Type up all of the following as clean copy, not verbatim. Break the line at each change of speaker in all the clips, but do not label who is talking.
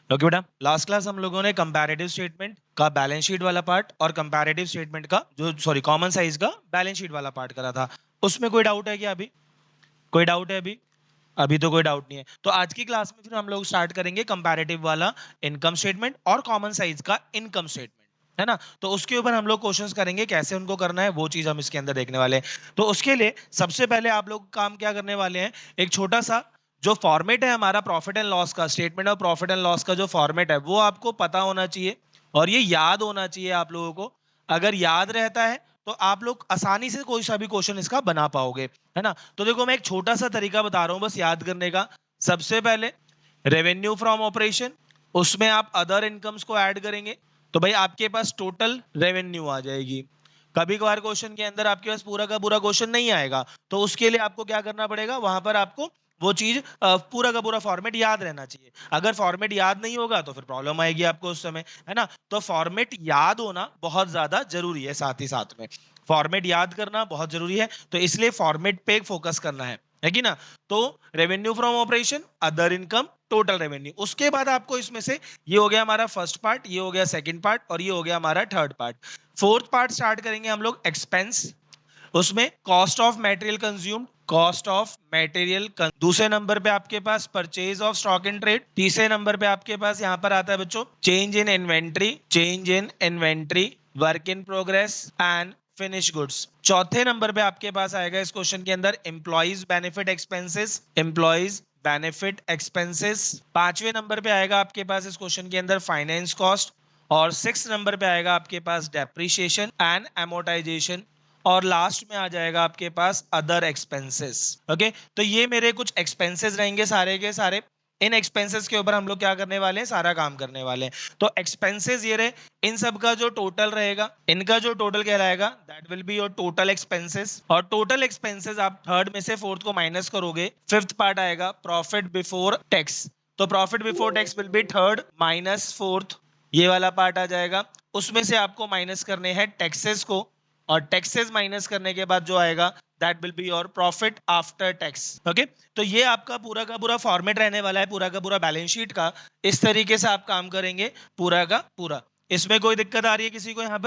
Okay बेटा, last class हम लोगों ने कंपैरेटिव स्टेटमेंट का बैलेंस शीट वाला पार्ट और कंपैरेटिव स्टेटमेंट का कॉमन साइज का बैलेंस शीट वाला पार्ट करा था। उसमें कोई डाउट है क्या? अभी कोई डाउट है? अभी अभी तो कोई डाउट नहीं है। तो आज की क्लास में फिर हम लोग स्टार्ट करेंगे कंपैरेटिव वाला इनकम स्टेटमेंट और कॉमन साइज का इनकम स्टेटमेंट, है ना। तो उसके ऊपर हम लोग क्वेश्चंस करेंगे, कैसे उनको करना है वो चीज हम इसके अंदर देखने वाले हैं। तो उसके लिए सबसे पहले आप लोग काम क्या करने वाले हैं, एक छोटा सा जो फॉर्मेट है हमारा प्रॉफिट एंड लॉस का, statement of profit and loss का जो फॉर्मेट है वो आपको पता होना चाहिए और ये याद होना चाहिए आप लोगों को। अगर याद रहता है तो आप लोग आसानी से कोई सा भी क्वेश्चन इसका बना पाओगे, है ना। तो देखो मैं एक छोटा सा तरीका बता रहा हूं बस याद करने का। सबसे पहले रेवेन्यू फ्रॉम ऑपरेशन, उसमें आप अदर इनकम्स को ऐड करेंगे तो भाई आपके पास टोटल रेवेन्यू आ जाएगी। कभी कभार क्वेश्चन के अंदर आपके पास पूरा का पूरा क्वेश्चन नहीं आएगा, तो उसके लिए आपको क्या करना पड़ेगा, वहां पर आपको वो चीज पूरा का पूरा फॉर्मेट याद रहना चाहिए। अगर फॉर्मेट याद नहीं होगा तो फिर प्रॉब्लम आएगी आपको उस समय, है ना। तो फॉर्मेट याद होना बहुत ज्यादा जरूरी है, साथ ही साथ में फॉर्मेट याद करना बहुत जरूरी है, तो इसलिए फॉर्मेट पे फोकस करना है कि ना। तो revenue from operation, other income, total revenue, उसके बाद आपको इसमें से ये हो गया हमारा फर्स्ट पार्ट, ये हो गया सेकंड पार्ट और ये हो गया हमारा third part. Fourth part start करेंगे हम लोग एक्सपेंस, उसमें cost of material consumed, cost of material. दूसरे नंबर पे आपके पास purchase of stock in trade. तीसरे नंबर पे आपके पास यहां पर आता है बच्चों change in inventory, change in inventory, work in progress and finish goods. चौथे नंबर पे आपके पास आएगा इस क्वेश्चन के अंदर employees benefit expenses, employees benefit expenses. पांचवें नंबर पे आएगा आपके पास इस क्वेश्चन के अंदर फाइनेंस कॉस्ट, और सिक्स नंबर पे आएगा आपके पास डेप्रिसिएशन एंड एमोर्टाइजेशन, और लास्ट में आ जाएगा आपके पास अदर एक्सपेंसेस। ओके, तो ये मेरे कुछ एक्सपेंसेस रहेंगे सारे के सारे। इन एक्सपेंसेस के ऊपर हम लोग क्या करने वाले हैं, सारा काम करने वाले हैं। तो एक्सपेंसेस ये रहे, इन सब का जो टोटल रहेगा, इनका जो टोटल कहलाएगा that will be your total expenses. और टोटल एक्सपेंसेस आप थर्ड में से फोर्थ को माइनस करोगे, फिफ्थ पार्ट आएगा प्रॉफिट बिफोर टैक्स। तो profit before tax will be third minus fourth, ये वाला पार्ट आ जाएगा। उसमें से आपको माइनस करने हैं टैक्सेस को, और टैक्सेस माइनस करने के बाद जो आएगा that will be your profit after tax. Okay, तो ये आपका पूरा का पूरा फॉर्मेट रहने वाला है, पूरा का पूरा बैलेंस शीट का। इस तरीके से आप काम करेंगे पूरा का पूरा। इसमें कोई दिक्कत आ रही है किसी को? यहाँ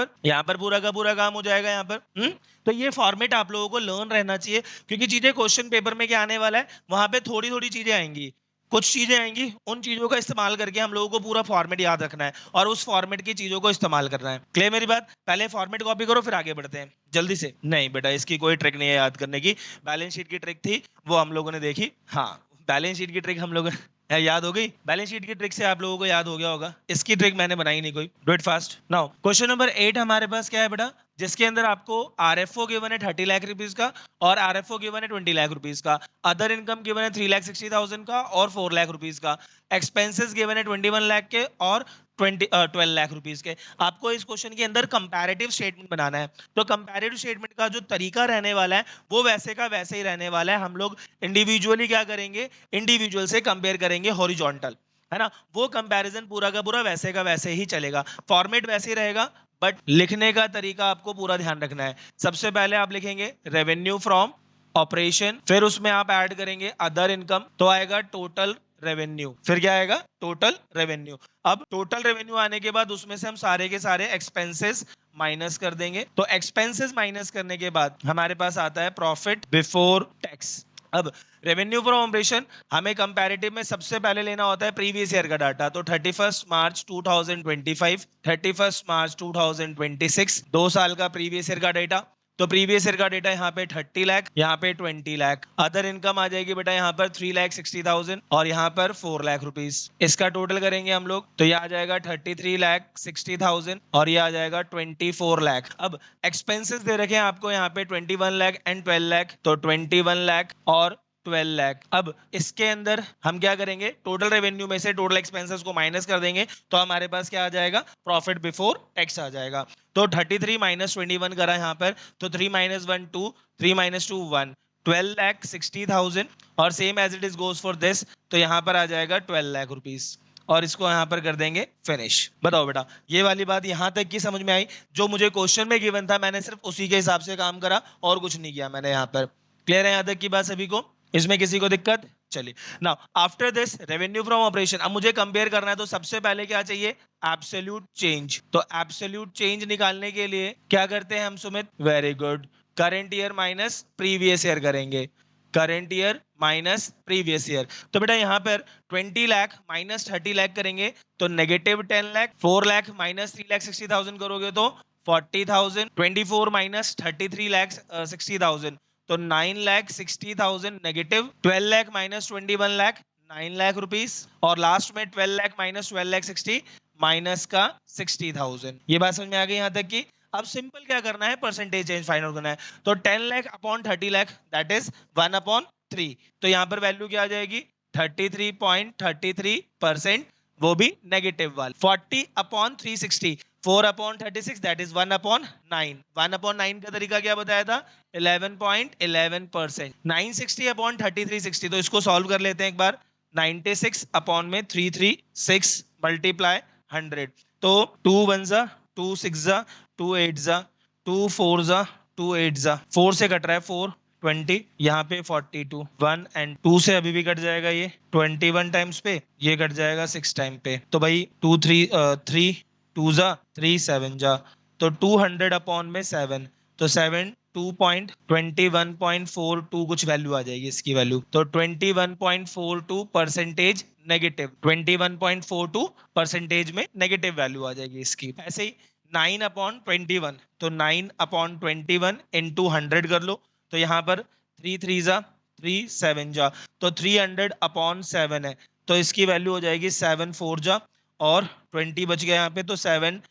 पर पूरा का पूरा काम हो जाएगा यहाँ पर। तो ये फॉर्मेट आप लोगों को लर्न रहना चाहिए, क्योंकि चीजें क्वेश्चन पेपर में क्या आने वाला है, वहां पे थोड़ी थोड़ी चीजें आएंगी, कुछ चीजें आएंगी, उन चीजों का इस्तेमाल करके हम लोगों को पूरा फॉर्मेट याद रखना है और उस फॉर्मेट की चीजों को इस्तेमाल करना है। क्लियर मेरी बात? पहले फॉर्मेट कॉपी करो फिर आगे बढ़ते हैं जल्दी से। नहीं बेटा, इसकी कोई ट्रिक नहीं है याद करने की, बैलेंस शीट की ट्रिक थी वो हम लोगों ने देखी। हाँ, बैलेंस शीट की ट्रिक हम लोगों ने याद हो गई, बैलेंस शीट की ट्रिक से आप लोगों को याद हो गया होगा। इसकी ट्रिक मैंने बनाई नहीं कोई। Do it fast now. Question number 8 हमारे पास क्या है बेटा, जिसके अंदर आपको आरएफओ गिवन है 30 लाख रुपीस का और आरएफओ गिवन है 20 लाख रुपीस का, अदर इनकम गिवन है 3,60,000 का और 4 लाख रुपीस का, एक्सपेंसेस गिवन है 21 लाख के और 12 लाख रुपीस के। आपको इस क्वेश्चन के अंदर कंपैरेटिव स्टेटमेंट बनाना है। तो कंपैरेटिव स्टेटमेंट का जो तरीका रहने वाला है वो वैसे का वैसे ही रहने वाला है। हम लोग इंडिविजुअली क्या करेंगे, इंडिविजुअल से कंपेयर करेंगे हॉरिजॉन्टल, है ना। वो कंपैरिजन पूरा का पूरा वैसे का वैसे ही चलेगा, फॉर्मेट वैसे ही रहेगा, बट लिखने का तरीका आपको पूरा ध्यान रखना है। सबसे पहले आप लिखेंगे रेवेन्यू फ्रॉम ऑपरेशन, फिर उसमें आप ऐड करेंगे अदर इनकम, तो आएगा टोटल रेवेन्यू। फिर क्या आएगा, टोटल रेवेन्यू। अब टोटल रेवेन्यू आने के बाद उसमें से हम सारे के सारे एक्सपेंसेस माइनस कर देंगे। तो एक्सपेंसेस माइनस करने के बाद हमारे पास आता है प्रॉफिट बिफोर टैक्स। अब रेवेन्यू फ्रॉम ऑपरेशन हमें कंपैरेटिव में सबसे पहले लेना होता है प्रीवियस ईयर का डाटा। तो 31 मार्च 2025, 31 मार्च 2026, 2 साल का प्रीवियस ईयर का डाटा। तो प्रीवियस ईयर का डेटा यहाँ पे 30 लाख, यहाँ पे 20 लाख। अदर इनकम आ जाएगी बेटा यहाँ पर 3,60,000 और यहाँ पर 4 लाख रुपीस। इसका टोटल करेंगे हम लोग तो ये आ जाएगा 33,60,000 और ये आ जाएगा 24 लाख। अब एक्सपेंसेस दे रखे हैं आपको यहाँ पे 21 लाख एंड 12 लाख, तो 21 लाख और 12 लाख। अब इसके अंदर हम क्या करेंगे, टोटल रेवेन्यू में से टोटल एक्सपेंसेस को माइनस कर देंगे, तो हमारे पास क्या आ जाएगा, प्रॉफिट बिफोर टैक्स आ जाएगा। तो 33 माइनस 21 करा यहाँ पर, तो 3 माइनस 1 2, 3 माइनस 2 1, 12,60,000 और same as it is goes for this, तो यहाँ पर आ जाएगा 12 लाख रुपीस और इसको यहाँ पर कर देंगे फिनिश। बताओ बेटा, ये वाली बात यहाँ तक की समझ में आई? जो मुझे क्वेश्चन में गिवन था मैंने सिर्फ उसी के हिसाब से काम करा और कुछ नहीं किया मैंने यहाँ पर। क्लियर है यहाँ तक की बात सभी को? इसमें किसी को दिक्कत? चलिए now after this revenue from operation, अब मुझे कंपेयर करना है तो सबसे पहले क्या चाहिए, एब्सोल्यूट चेंज। तो एब्सोल्यूट चेंज निकालने के लिए क्या करते हैं हम Sumit, very good, current year minus previous year करेंगे, current year minus previous year. तो बेटा यहाँ पर 20 लाख माइनस 30 लाख करेंगे तो नेगेटिव 10 लाख, 4 लाख माइनस 3,60,000 करोगे तो 40,000, 24 माइनस 33 लाख 60,000 तो 9,60,000 negative, 12 lakh minus 21 lakh 9 lakh rupees, और लास्ट में 12 लाख माइनस 12 लाख 60 माइनस का 60,000। ये बात समझ में आ गई यहाँ तक की। अब सिंपल क्या करना है, परसेंटेज चेंज फाइंड आउट करना है। तो 10 lakh upon 30 lakh that is 1/3। तो यहाँ पर वैल्यू क्या आ जाएगी, 33.33%, वो भी नेगेटिव वाली। 40 अपॉन 360, 4/36 दैट इज 1/9। 1/9 का तरीका क्या बताया था, 11.11%। 960 अपॉन 3360, तो इसको सॉल्व कर लेते हैं एक बार। 96 अपॉन में 336 मल्टीप्लाई 100, तो 2 1 जा 2 6 जा 2 8 जा 2 4 जा 2 8 जा, 4 से कट रहा है 4 20, यहाँ पे 42, 1 एंड 2 से अभी भी कट जाएगा ये 21 टाइम्स पे, ये कट जाएगा 6 टाइम पे। तो भाई 2 3 2 जा 3 7 जा, तो 200 अपॉन में 7, तो 7 2.21.42 कुछ वैल्यू आ जाएगी इसकी वैल्यू। तो 21.42 परसेंटेज नेगेटिव, 21.42 परसेंटेज में नेगेटिव वैल्यू आ जाएगी इसकी। ऐसे ही 9/21, तो 9/21 इंटू 100 कर लो, तो यहाँ पर 3 3 जा 3 7 जा, तो 300 अपॉन 7 है, तो इसकी वैल्यू हो जाएगी 7 4 जा, और 20 बच गया यहाँ पे, तो 7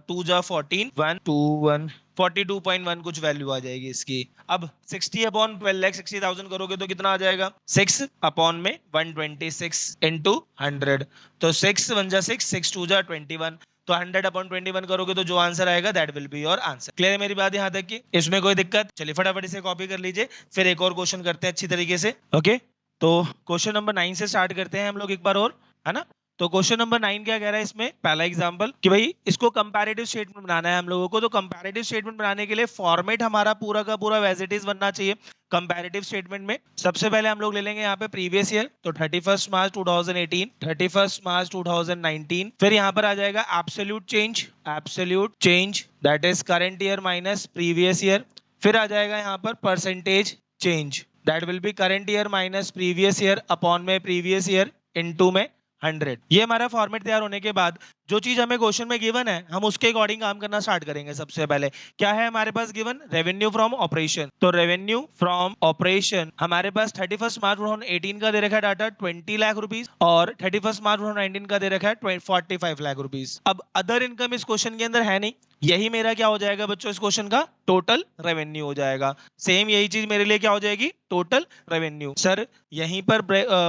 2 जा 14, 1 2 1 42.1 कुछ वैल्यू आ जाएगी इसकी। अब 60 अपॉन 12,60,000 करोगे तो कितना आ जाएगा, 6 अपॉन में 126 इंटू 100, तो 6 1 जा 6 6 2 जा 21, तो 100 अपॉन 21 करोगे तो जो आंसर आएगा that will be your answer. Clear है मेरी बात यहाँ तक की, इसमें कोई दिक्कत? चलिए फटाफट इसे कॉपी कर लीजिए, फिर एक और क्वेश्चन करते हैं अच्छी तरीके से। ओके, तो क्वेश्चन नंबर 9 से स्टार्ट करते हैं हम लोग एक बार और, है ना। तो क्वेश्चन नंबर 9 क्या कह रहा है इसमें, पहला एग्जांपल कि भाई इसको कंपैरेटिव स्टेटमेंट बनाना है हम लोगों को। तो कंपैरेटिव स्टेटमेंट बनाने के लिए फॉर्मेट हमारा पूरा का पूरा एज इट इज बनना चाहिए। कंपैरेटिव स्टेटमेंट में सबसे पहले हम लोग ले लेंगे यहाँ पे प्रीवियस ईयर, तो 31 मार्च 2018, 31 मार्च 2019, फिर यहाँ पर आ जाएगा absolute change that is current year minus previous year, फिर आ जाएगा यहाँ पर percentage change that will be current year minus previous year upon में प्रीवियस ईयर इनटू में 100। ये हमारा फॉर्मेट तैयार होने के बाद जो चीज हमें क्वेश्चन में गिवन है हम उसके अकॉर्डिंग काम करना स्टार्ट करेंगे। सबसे पहले क्या है हमारे पास गिवन, रेवेन्यू फ्रॉम ऑपरेशन। तो रेवेन्यू फ्रॉम ऑपरेशन हमारे पास 31 मार्च 2018 का दे रखा है डाटा 20 लाख रुपीस, और 31 मार्च 2019 का दे रखा है 45 लाख रुपीस। अब अदर इनकम इस क्वेश्चन के अंदर है नहीं, यही मेरा क्या हो जाएगा बच्चों इस क्वेश्चन का टोटल रेवेन्यू हो जाएगा। सेम यही चीज मेरे लिए क्या हो जाएगी, टोटल रेवेन्यू। सर यहीं पर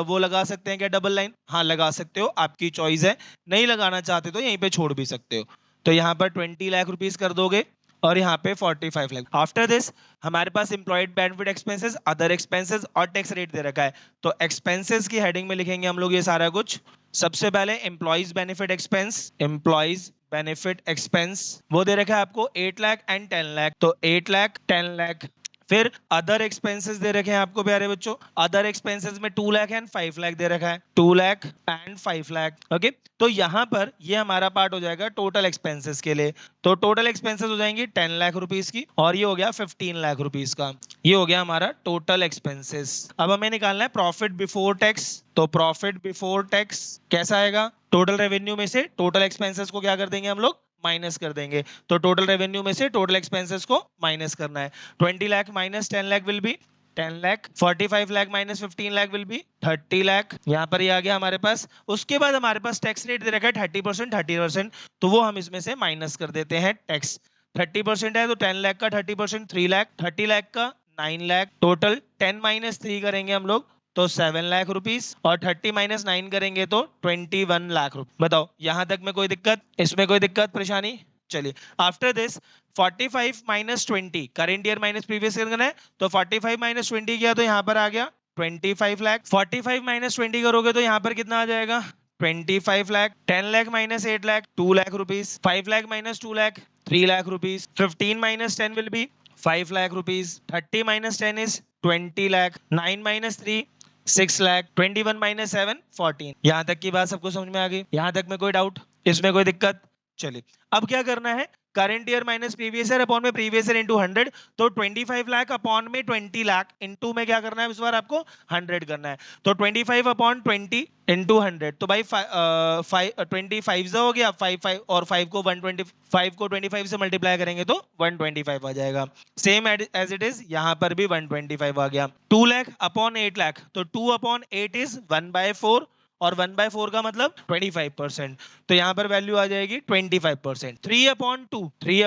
वो लगा सकते हैं क्या डबल लाइन, हाँ लगा सकते हो, आपकी चॉइस है, नहीं लगाना चाहते तो यहीं पे छोड़ भी सकते हो। तो यहाँ पर 20 लाख रुपीस कर दोगे और यहाँ पे 45 लाख। आफ्टर दिस हमारे पास employed benefit expenses, other expenses और टैक्स रेट दे रखा है। तो एक्सपेंसेस की हेडिंग में लिखेंगे हम लोग ये सारा कुछ। सबसे पहले employees benefit expense, employees benefit expense वो दे रखा है आपको 8 लाख एंड 10 लाख, तो 8 लाख 10 लाख। फिर अदर एक्सपेंसेस दे रखे हैं आपको प्यारे बच्चों, अदर एक्सपेंसेस में 2 लाख एंड 5 लाख दे रखा है, 2 लाख एंड 5 लाख। ओके, तो यहाँ पर ये हमारा पार्ट हो जाएगा टोटल एक्सपेंसेस के लिए। तो टोटल एक्सपेंसेस हो जाएंगी 10 लाख रुपीस की, और ये हो गया 15 लाख रुपीस का। ये हो गया हमारा टोटल एक्सपेंसेस। अब हमें निकालना है प्रॉफिट बिफोर टैक्स। तो प्रॉफिट बिफोर टैक्स कैसा आएगा, टोटल रेवेन्यू में से टोटल एक्सपेंसेस को क्या कर देंगे हम लोग, माइनस कर देंगे। तो टोटल रेवेन्यू में से टोटल एक्सपेंसेस को माइनस करना है। 20 lakh minus 10 lakh will be 10 lakh, 45 lakh minus 15 lakh will be 30 lakh. यहाँ पर ये आ गया हमारे पास। उसके बाद हमारे पास टैक्स रेट दे रखा है 30%, 30%, तो वो हम इसमें से माइनस कर देते हैं टैक्स। 30% है तो 10 लाख का 30% 3 लाख, 30 लाख का 9 लाख, टोटल 10 माइनस 3 करेंगे हम लोग तो 7 लाख रुपीस, और 30 माइनस 9 करेंगे तो 21 लाख रुपए। बताओ यहां तक में कोई दिक्कत, इसमें कोई दिक्कत परेशानी? चलिए after this 45 minus 20 current year minus previous year करना है, तो 45 माइनस 20 किया तो यहाँ पर आ गया 25 लाख। 45 माइनस 20 करोगे तो यहाँ पर कितना आ जाएगा 25 lakh. 10 lakh minus 8 lakh 2 lakh rupees, 5 lakh minus 2 lakh 3 lakh rupees, 15 minus 10 will be 5 lakh rupees, 30 minus 10 is 20 lakh, 9 minus 3 6 lakh, 21 minus 7 14। यहाँ तक की बात सबको समझ में आ गई? यहाँ तक में कोई डाउट, इसमें कोई दिक्कत? चलिए अब क्या करना है, current year minus previous year upon में प्रीवियस ईयर इंटू 100, तो 25 लाख अपॉन में 20 लाख इंटू में क्या करना है इस बार आपको 100 करना है। तो 25 अपॉन 20 इंटू 100, तो भाई 25 हो गया, 5 और 5 को 125 को 25 से मल्टीप्लाई करेंगे तो 125 आ जाएगा। सेम एज इट इज यहाँ पर भी 125 आ गया। 2 लाख अपॉन 8 लाख, तो 2 अपॉन 8 इज 1/4, और 1/4 का मतलब 25%, तो यहाँ पर वैल्यू आ जाएगी 25%। 3/2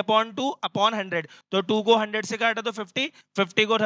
अपॉन 100, तो 2 को 100 से काटा तो 50, 50 को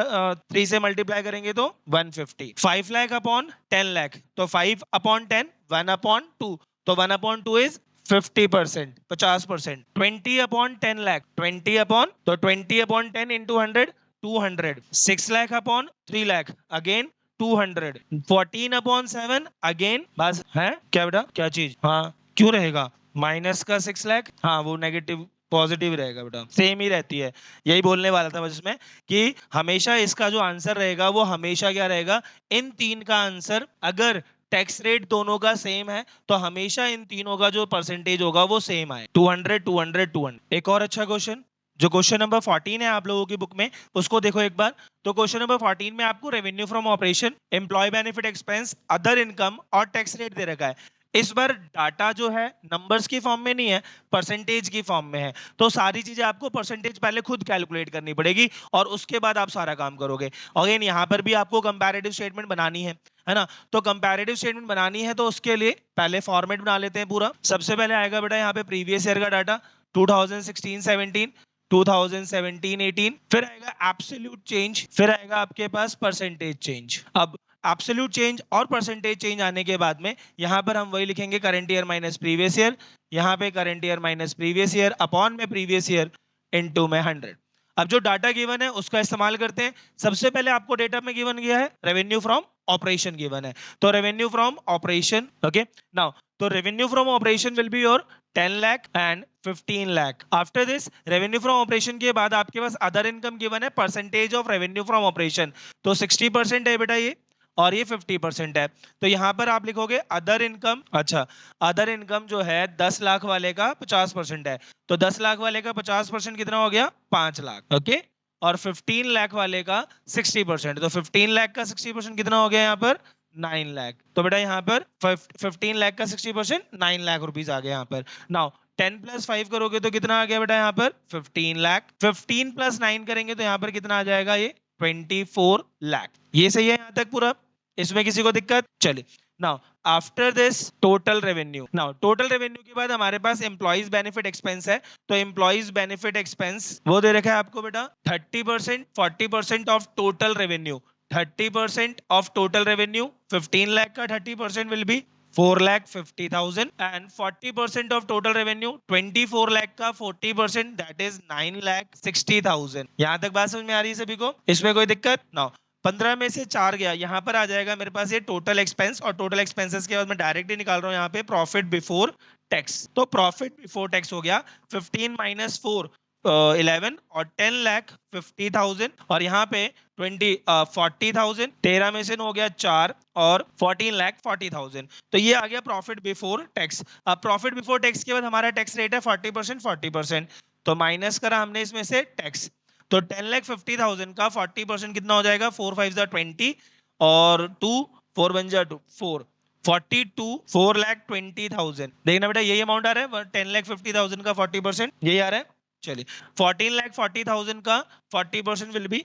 3 से मल्टीप्लाई करेंगे तो 150। 5 लाख अपॉन 10 लाख, तो 5 अपॉन 10 1/2, तो 1/2 इज 50%, 50%। 20 अपॉन 10 लाख, 20 अपॉन, तो 20 upon 10 into 100 200। 6 lakh upon 3 lakh, again 200। 14 upon 7 again, बस है क्या बेटा, क्या चीज, हाँ क्यों रहेगा माइनस का 6 लाख, हाँ वो नेगेटिव पॉजिटिव रहेगा बेटा, सेम ही रहती है। यही बोलने वाला था बस इसमें कि हमेशा इसका जो आंसर रहेगा वो हमेशा क्या रहेगा, इन तीन का आंसर अगर टैक्स रेट दोनों का सेम है तो हमेशा इन तीनों का जो परसेंटेज होगा वो सेम आए, 200 200 200। एक और अच्छा क्वेश्चन, जो क्वेश्चन नंबर 14 है आप लोगों की बुक में, उसको देखो एक बार। तो क्वेश्चन नंबर 14 में आपको revenue from operation, employ benefit expense, other income और टैक्स रेट दे रखा है। इस बार डाटा जो है नंबर्स की फॉर्म में नहीं है, परसेंटेज की फॉर्म में है, तो सारी चीजें आपको परसेंटेज पहले खुद कैलकुलेट करनी पड़ेगी और उसके बाद आप सारा काम करोगे। अगेन यहाँ पर भी आपको कंपैरेटिव स्टेटमेंट बनानी है ना। तो कंपैरेटिव स्टेटमेंट बनानी है तो उसके लिए पहले फॉर्मेट बना लेते हैं पूरा। सबसे पहले आएगा बेटा यहाँ पे प्रीवियस ईयर का डाटा 2016-17, 2017-18, फिर आएगा एब्सोल्यूट चेंज, फिर आएगा आपके पास परसेंटेज चेंज। अब एब्सोल्यूट चेंज और परसेंटेज चेंज आने के बाद में यहाँ पर हम वही लिखेंगे current year minus previous year, यहाँ पे current year minus previous year upon में प्रीवियस ईयर इनटू में 100। अब जो डाटा गिवन है उसका इस्तेमाल करते हैं। सबसे पहले आपको डेटा में गिवन गया है रेवेन्यू फ्रॉम ऑपरेशन गिवन है, तो revenue from operation, okay now, तो revenue from operation will be your 10 lakh and 15 lakh. After this revenue from operation के बाद आपके पास अदर इनकम गिवन है, percentage of revenue from operation, तो 60% है बेटा ये, और ये 50% है। तो यहाँ पर आप लिखोगे अदर इनकम, अच्छा अदर इनकम जो है 10 लाख वाले का 50% है, तो 10 लाख वाले का 50% कितना हो गया 5 लाख, ओके, और 15 लाख वाले का 60%, तो 15 लाख का 60% कितना हो गया यहाँ पर 9 लाख। तो बेटा यहाँ पर 15 लाख का 60% 9 लाख रुपीस आ गया यहाँ पर। नाउ 10 प्लस 5 करोगे तो कितना आ गया बेटा यहाँ पर 15 लाख, 15 प्लस 9 करेंगे तो यहाँ पर कितना आ जाएगा ये 24 लाख। ये सही है यहाँ तक पूरा, इसमें किसी को दिक्कत? चलिए now after this total revenue, now total revenue के बाद हमारे पास एम्प्लॉइज बेनिफिट एक्सपेंस है, तो एम्प्लॉइज बेनिफिट एक्सपेंस वो दे रखा है आपको बेटा 30%, 40% of total revenue, 30% of total revenue, 15 lakh का 30% will be 4,50,000 and 40% of total revenue 24 lakh का 40% that is 9,60,000। यहाँ तक बात समझ में आ रही है सभी को? इसमें कोई दिक्कत ना? 15 में से 4 गया, यहाँ पर आ जाएगा मेरे पास ये टोटल एक्सपेंस, और टोटल एक्सपेंसेस के बाद मैं डायरेक्ट ही निकाल रहा हूँ यहाँ पे प्रॉफिट बिफोर टैक्स। तो प्रॉफिट बिफोर टैक्स हो गया 15 माइनस 4 11 और 10,50,000, और यहाँ पे 40,000, 13 में से हो गया 4 और 14,40,000, तो ये आ गया प्रॉफिट बिफोर टैक्स। अब प्रॉफिट बिफोर टैक्स के बाद हमारा टैक्स रेट है 40%, 40%, तो माइनस करा हमने इसमें से टैक्स, तो 10,50,000 का 40% कितना हो जाएगा 4 5 20 और 2 4 1 2 4 42 4,20,000। देखना बेटा यही अमाउंट आ रहा है 10,50,000 का 40%, यही आ रहा है। चलिए 14,40,000 का 40% will be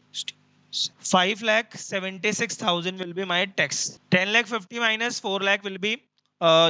5,76,000 will be my tax. 10,50 minus 4 lakh will be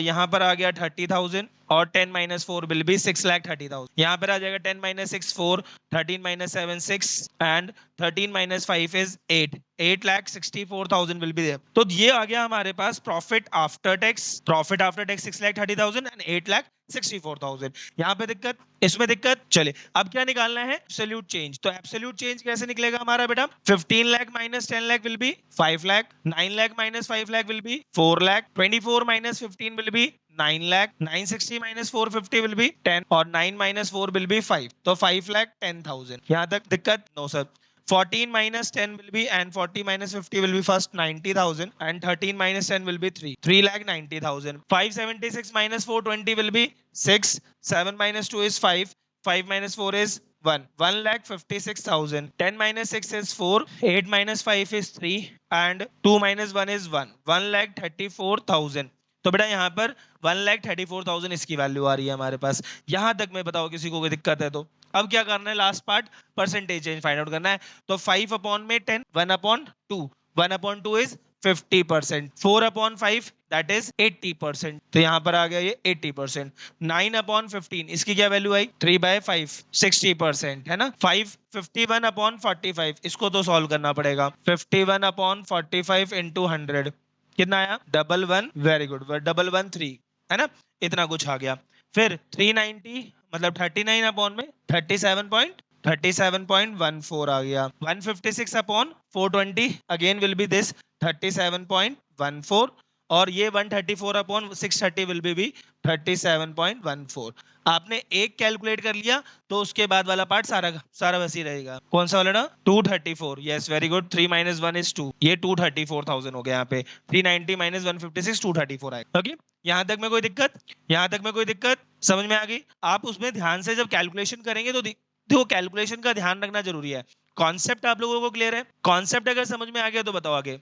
यहाँ पर आ गया 30,000 और 10 माइनस 4 विल बी 6,30,000। यहाँ पर आ जाएगा 10 minus 6 4, 13 minus 7 6 and 13 minus 5 is 8, 8,64,000 will be there. तो ये आ गया हमारे पास प्रॉफिट आफ्टर टैक्स, 6,30,000 एंड 8,64,000। यहाँ पे दिक्कत? इसमें दिक्कत? चलिए अब क्या निकालना है एब्सोल्यूट चेंज। तो एब्सोल्यूट चेंज कैसे निकलेगा हमारा बेटा? 15 lakh minus 10 lakh will be 5 lakh, 9 lakh minus 5 lakh will be 4 lakh, 24 minus 15 will be 9 lakh, 960 minus 450 will be 10 और 9 माइनस 4 विल बी 5, तो 5,10,000। यहाँ तक दिक्कत? No sir. 14 minus 10 will be, and 40 minus 50 will be first 90,000, and 13 minus 10 will be 3 lakh 90,000. 576 minus 420 will be 6. 7 minus 2 is 5. 5 minus 4 is 1 lakh 56,000. 10 minus 6 is 4. 8 minus 5 is 3, and 2 minus 1 is 1 lakh 34,000. तो बेटा यहाँ पर 1,34,000 इसकी value आ रही है हमारे पास। यहां तक में बताओ किसी को कोई दिक्कत है तो। अब क्या करना है, last part percentage change find out करना है। तो 5 अपॉन में 10, 1 upon 2, 1 upon 2 is 50%, 4 upon 5 that is 80%, तो यहां पर आ गया ये 80%। 9 अपॉन 15 इसकी क्या वैल्यू आई, 3/5, 60% है ना। 5 51 अपॉन 45 इसको तो सॉल्व करना पड़ेगा। 51 अपॉन 45 इंटू 100 कितना आया, 11, वेरी गुड, 113 है ना, इतना कुछ आ गया। फिर 390 मतलब 39 अपॉन में 37.14 आ गया। 156 upon 420 again will be this 37.14, और ये 134 अपॉन 630 विल बी 37.14। आपने एक कैलकुलेट कर लिया तो उसके बाद वाला पार्ट सारा वैसे रहेगा। कौन सा वाला ना, 234, yes very good. 3 minus 1 is 2, ये 234,000 हो गया यहाँ पे। 390 minus 156 234 आएगा। ओके, यहाँ तक में कोई दिक्कत, यहाँ तक में कोई दिक्कत समझ में आ गई। आप उसमें ध्यान से जब कैलकुलेशन करेंगे तो देखो कैलकुलेशन का ध्यान रखना जरूरी है। कॉन्सेप्ट आप लोगों को क्लियर है, कॉन्सेप्ट अगर समझ में आ गया तो बताओ आगे।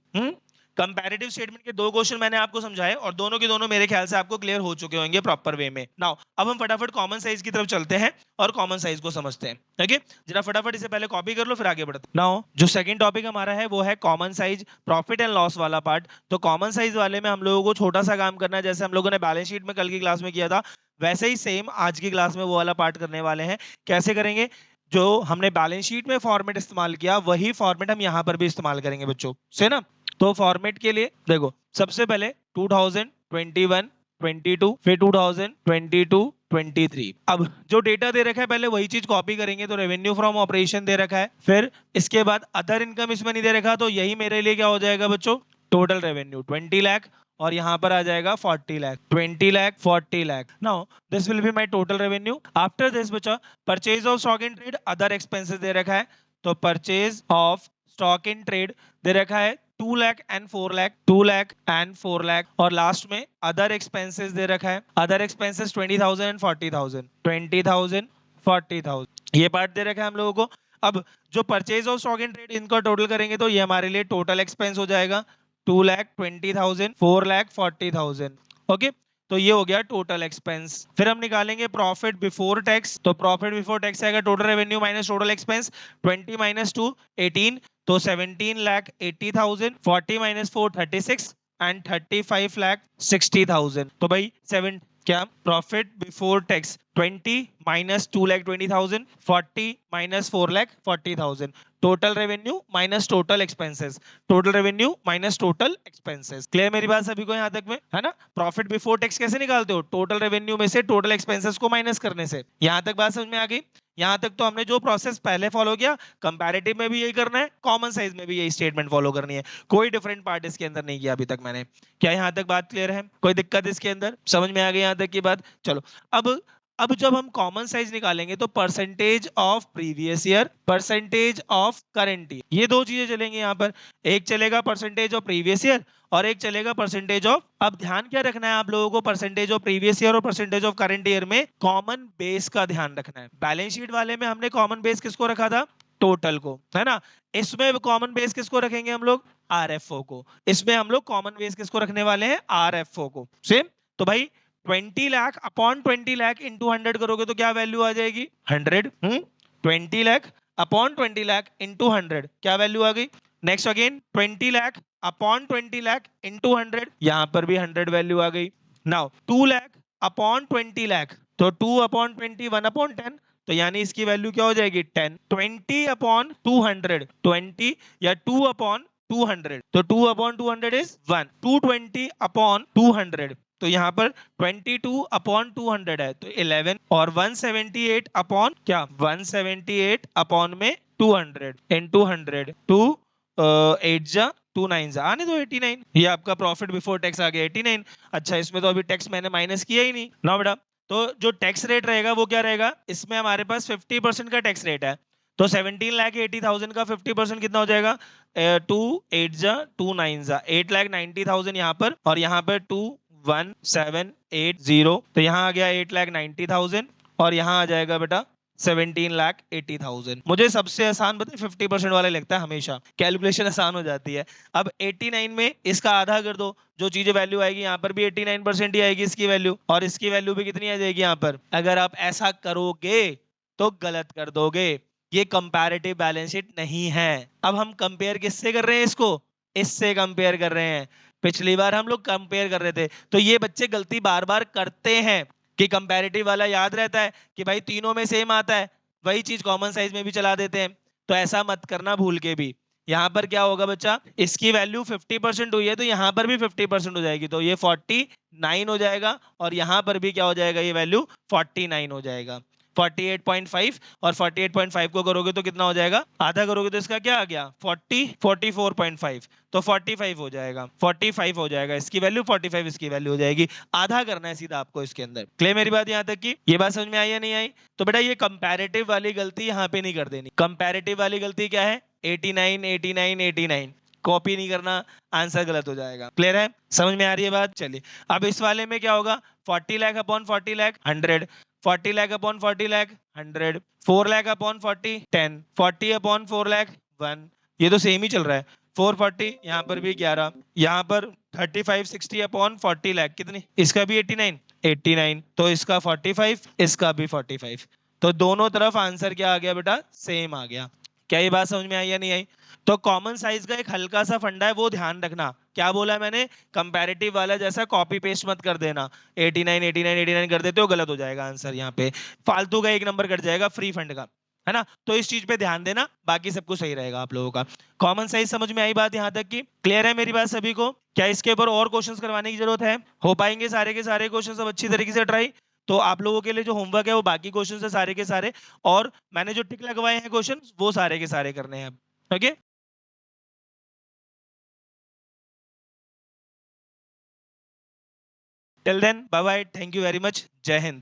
कंपैरेटिव स्टेटमेंट के 2 क्वेश्चन मैंने आपको समझाए और दोनों के दोनों मेरे ख्याल से आपको क्लियर हो चुके होंगे प्रॉपर वे में। नाउ अब हम फटाफट कॉमन साइज की तरफ चलते हैं और कॉमन साइज को समझते हैं। ठीक है, जरा फटाफट इसे पहले कॉपी कर लो फिर आगे बढ़ते हैं। नाउ जो सेकंड टॉपिक हमारा है वो है common size, profit and loss वाला पार्ट। तो कॉमन साइज वाले में हम लोगों को छोटा सा काम करना है, जैसे हम लोगों ने बैलेंस शीट में कल की क्लास में किया था वैसे ही सेम आज की क्लास में वो वाला पार्ट करने वाले हैं। कैसे करेंगे, जो हमने बैलेंस शीट में फॉर्मेट इस्तेमाल किया वही फॉर्मेट हम यहाँ पर भी इस्तेमाल करेंगे बच्चों से ना। तो फॉर्मेट के लिए देखो सबसे पहले 2021, 22, फिर 2022, 23। अब जो डेटा दे रखा है पहले वही चीज कॉपी करेंगे। तो रेवेन्यू फ्रॉम ऑपरेशन दे रखा है, फिर इसके बाद अदर इनकम इसमें नहीं दे रखा, तो यही मेरे लिए क्या हो जाएगा बच्चों, टोटल रेवेन्यू 20 लाख, और यहाँ पर आ जाएगा 40 lakh, 20 lakh 40 lakh. Now this will be my total revenue. After this बच्चा purchase of stock in trade other expenses दे रखा है। तो purchase of stock in trade दे रखा है 2 लाख एंड 4 लाख, 2 लाख एंड 4 लाख, और लास्ट में अदर एक्सपेंसेस दे रखा है। अदर एक्सपेंसेस 20,000 एंड 40,000, 20,000 40,000, ये पार्ट दे रखा है हम लोगों को। अब जो purchase of stock in trade इनका टोटल करेंगे तो ये हमारे लिए टोटल एक्सपेंस हो जाएगा 2,20,000, 4,40,000। ओके, तो ये हो गया टोटल एक्सपेंस। फिर हम निकालेंगे प्रॉफिट बिफोर टैक्स। तो प्रॉफिट बिफोर टैक्स आएगा total revenue minus total expense, 20 minus 2 18, तो 17,80,000, 40 माइनस 4 36, एंड 35 लाख 60,000। तो भाई 7 क्या profit before tax 20 minus 2,20,000, 40 minus 4,40,000, total revenue minus total expenses, total revenue minus total expenses. Clear मेरी बात सभी को यहाँ तक में, है ना। प्रॉफिट बिफोर टैक्स कैसे निकालते हो, टोटल रेवेन्यू में से टोटल एक्सपेंसेस को माइनस करने से। यहाँ तक बात समझ में आ गई। यहाँ तक तो हमने जो प्रोसेस पहले फॉलो किया, कंपैरेटिव में भी यही करना है, कॉमन साइज में भी यही स्टेटमेंट फॉलो करनी है। कोई डिफरेंट पार्ट इसके अंदर नहीं किया अभी तक मैंने। क्या यहाँ तक बात क्लियर है, कोई दिक्कत इसके अंदर, समझ में आ गई यहाँ तक की बात। चलो अब जब हम कॉमन साइज निकालेंगे तो percentage of previous year, percentage of current year, ये दो चीजें चलेंगी यहाँ पर। एक चलेगा परसेंटेज ऑफ प्रीवियस ईयर और एक चलेगा परसेंटेज ऑफ, अब ध्यान क्या रखना है आप लोगों को, परसेंटेज ऑफ प्रीवियस ईयर और परसेंटेज ऑफ करंट ईयर में कॉमन बेस का ध्यान रखना है। बैलेंस शीट वाले में हमने कॉमन बेस किसको रखा था, टोटल को, है ना। इसमें कॉमन बेस किसको रखेंगे हम लोग, आरएफओ को। इसमें हम लोग कॉमन बेस किसको रखने वाले हैं, आरएफओ को। सेम, तो भाई 20 लाख अपॉन 20 लाख इंटू 100 करोगे तो क्या वैल्यू आ जाएगी, 100। 20 लाख अपॉन 20 लाख इंटू 100 क्या वैल्यू आ गई। Next again 20 lakh upon 20 lakh into 100, यहां पर भी 100 वैल्यू आ गई। नाउ 2 लाख अपॉन 20 लाख, तो 2 अपॉन 20 1 अपॉन 10, तो यानी इसकी वैल्यू क्या हो जाएगी 10। 20 अपॉन 200, 20 या 2 अपॉन 200, तो 2 अपॉन 200 इज 1, 220 अपॉन 200, तो यहाँ पर 22 अपॉन 200 है तो 11, और 178 अपॉन क्या, 178 अपॉन में 200 इनटू 100, 2 8 जा 2 9 जा, आने दो 89। ये आपका प्रॉफिट बिफोर टैक्स आ गया 89। अच्छा, इसमें तो अभी टैक्स मैंने माइनस किया ही नहीं ना बेटा। तो जो टैक्स रेट रहेगा वो क्या रहेगा, इसमें हमारे पास 50% का टैक्स रेट है। तो 17,80,000 का 50% कितना हो जाएगा? 2 8 जा 2 9 जा 8,90,000 यहाँ पर, और यहाँ पर 21780, तो यहाँ आ गया 8,90,000, और यहाँ आ जाएगा बेटा 17,80,000। मुझे सबसे आसान पता है 50% वाला लगता है, हमेशा कैलकुलेशन आसान हो जाती है। अब 89 में इसका आधा कर दो, जो चीजें वैल्यू आएगी यहाँ पर भी 89% ही आएगी इसकी वैल्यू, और इसकी वैल्यू भी कितनी आ जाएगी यहाँ पर। अगर आप ऐसा करोगे तो गलत कर दोगे, ये कंपैरेटिव बैलेंस शीट नहीं है। अब हम कंपेयर किससे कर रहे हैं इसको? इससे कंपेयर कर रहे हैं। पिछली बार हम लोग कंपेयर कर रहे थे, तो ये बच्चे गलती बार बार करते हैं कि कंपैरेटिव वाला याद रहता है कि भाई तीनों में सेम आता है, वही चीज कॉमन साइज में भी चला देते हैं। तो ऐसा मत करना भूल के भी। यहाँ पर क्या होगा बच्चा, इसकी वैल्यू 50% हुई है तो यहाँ पर भी 50% हो जाएगी, तो ये 49 हो जाएगा, और यहाँ पर भी क्या हो जाएगा, ये वैल्यू 49 हो जाएगा। 48.5 और 48.5 को करोगे तो कितना हो जाएगा, आधा करोगे तो इसका क्या आ गया 44.5, तो 45 हो जाएगा, 45 हो जाएगा इसकी वैल्यू, 45 इसकी वैल्यू हो जाएगी। आधा करना है सीधा आपको इसके अंदर। क्लियर मेरी बात यहाँ तक की? ये बात समझ में आई या नहीं आई? तो बेटा ये कंपैरेटिव वाली गलती यहाँ पे नहीं कर देनी। कंपैरेटिव वाली गलती क्या है, 89 89 89, कॉपी नहीं करना, आंसर गलत हो जाएगा। क्लियर है, समझ में आ रही है बात? चलिए अब इस वाले में क्या होगा, 40 lakh upon 40 lakh 100, 40 lakh upon 40 lakh 100, 4 lakh upon 40 10, 40 upon 4 lakh 1, ये तो सेम ही चल रहा है। 440, यहाँ पर भी 11, यहाँ पर 35 60 अपॉन 40 लाख कितनी, इसका भी 89 89, तो इसका 45, इसका भी 45, तो दोनों तरफ आंसर क्या आ गया बेटा, सेम आ गया। क्या ये बात समझ में आई या नहीं आई? तो कॉमन साइज का एक हल्का सा फंडा है, वो ध्यान रखना। क्या बोला है मैंने, कंपैरेटिव वाला जैसा कॉपी पेस्ट मत कर देना, 89 89 89 कर देते हो गलत हो जाएगा आंसर, यहाँ पे फालतू का एक नंबर कट जाएगा फ्री फंड का, है ना। तो इस चीज पे ध्यान देना, बाकी सब कुछ सही रहेगा आप लोगों का। कॉमन साइज समझ में आई बात यहाँ तक की? क्लियर है मेरी बात सभी को? क्या इसके ऊपर और क्वेश्चंस करवाने की जरूरत है? हो पाएंगे सारे के सारे क्वेश्चंस अब अच्छी तरीके से ट्राई? तो आप लोगों के लिए जो होमवर्क है वो बाकी क्वेश्चन है सारे के सारे, और मैंने जो टिक लगवाए हैं क्वेश्चन वो सारे के सारे करने हैं। Okay, till then bye bye, thank you very much, जय हिंद।